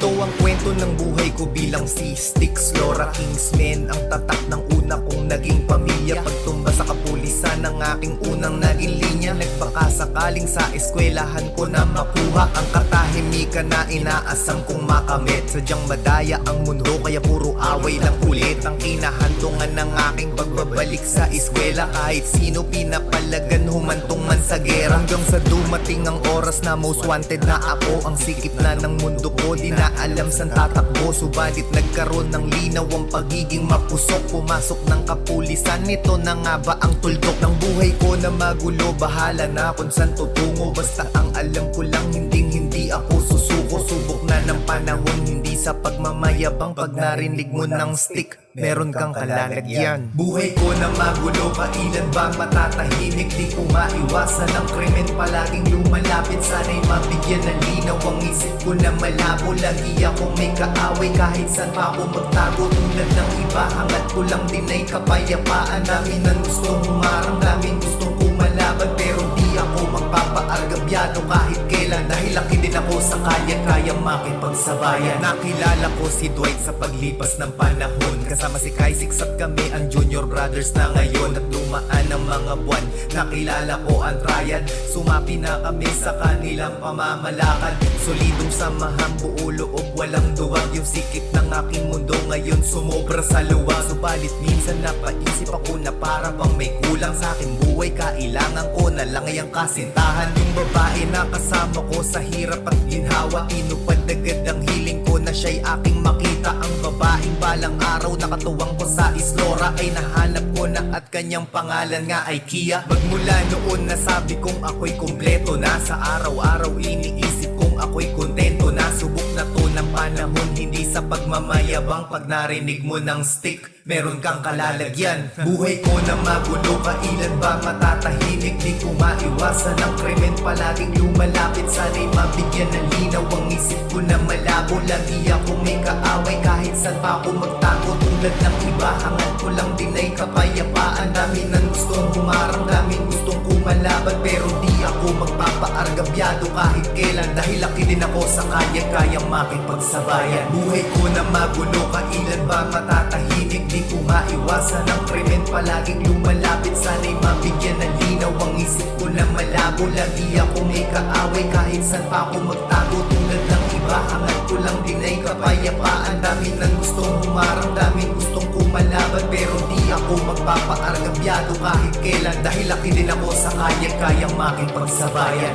Ito ang kwento ng buhay ko bilang si Styx Laura Kingsman. Ang tatak ng una kong naging pamilya. Pagtumba sa kapulisan ng aking unang naging linya. Nagpakasakaling sa eskwelahan ko na makuha ang katahimikan na inaasam kong makamit. Sadyang madaya ang mundo kaya puro away lang ulit ang kinahantungan ng aking pagbabalik sa eskwela. Kahit sino pinapalagan humantong man sa gera. Hanggang sa dumating ang oras na most wanted na ako. Ang sikip na ng mundo ko, di na alam saan tatakbo. Subalit nagkaroon ng linaw ang pagiging mapusok. Pumasok ng kapulisan, ito na nga ba ang tuldok ng buhay ko na magulo? Bahala na kung saan tutungo. Basta ang alam ko lang, hindi ako susuko. Subok na ng panahon, hindi sa pagmamayabang. Pag narinig mo ng stick, meron kang kalalagyan. Buhay ko na magulo, kailan ba matatahimik? Di ko maiwasan ang krimen, palaging lumalapit. Sana'y mabigyan ng linaw ang isip ko na malabo. Lagi akong may kaaway kahit saan pa ako magtago. Tulad ng iba, hangat ko lang din ay kapayapaan. Namin ang gustong humarang, namin gustong kumalaban. Pero di ako magpapaargabyado kahit kailan. Dahil laki din ako sa kalye, kaya makipagsabayan. Nakilala ko si Dwight sa paglipas ng panahon. Kasama si Kaisik at kami ang Junior Brothers na ngayon. At dumaan ang mga buwan, nakilala ko ang Triad. Sumapi na kami sa kanilang pamamalakad. Solidong samahan, buo loob, walang duwag. Yung sikip ng aking mundo ngayon sumobra sa luwag. Subalit minsan napaisip ako na para bang may kulang sa aking buhay. Kailangan ko na lang ang kasintahan. Yung babae na kasama ko sa hirap at ginhawa, tinupad agad ang hiling ko na siya'y aking makita. Ang babaeng balang araw nakatuwang ko sa Islora ay nahanap ko na at kanyang pangalan nga ay Kia. Magmula noon nasabi kong ako'y kumpleto na. Sa araw-araw iniisip kong ako'y kontento na. Subok na to ng panahon, hindi sa pagmamayabang. Pag narinig mo ng stick, meron kang kalalagyan. Buhay ko na magulo, kailan ba matatahimik? Di ko maiwasan ang krimen, palaging lumalapit. Sana'y mabigyan ng linaw ang isip ko na malabo. Lagi akong may kaaway kahit saan pa ako magtago. Tulad ng iba, hangat ko lang din ay kapayapaan. Dami ng gustong humarang, daming gustong kumalaban. Pero di ako magpapaargabyado kahit kailan. Dahil laki din ako sa kanya, kayang makipagsabayan. Buhay ko na magulo, kailan ba matatahimik? Di ko maiwasan ang krimen, palaging lumalapit. Sana'y mabigyan ng linaw ang isip ko na malabo. Lagi ako may kaaway kahit saan pa ako magtago. Tulad ng iba, hangat ko lang din ay kapayapaan. Dami ng gustong humarang, daming gustong kumalaban. Pero di ako magpapaargabyado kahit kailan. Dahil laki din ako sa kanya, kayang makipagsabayan.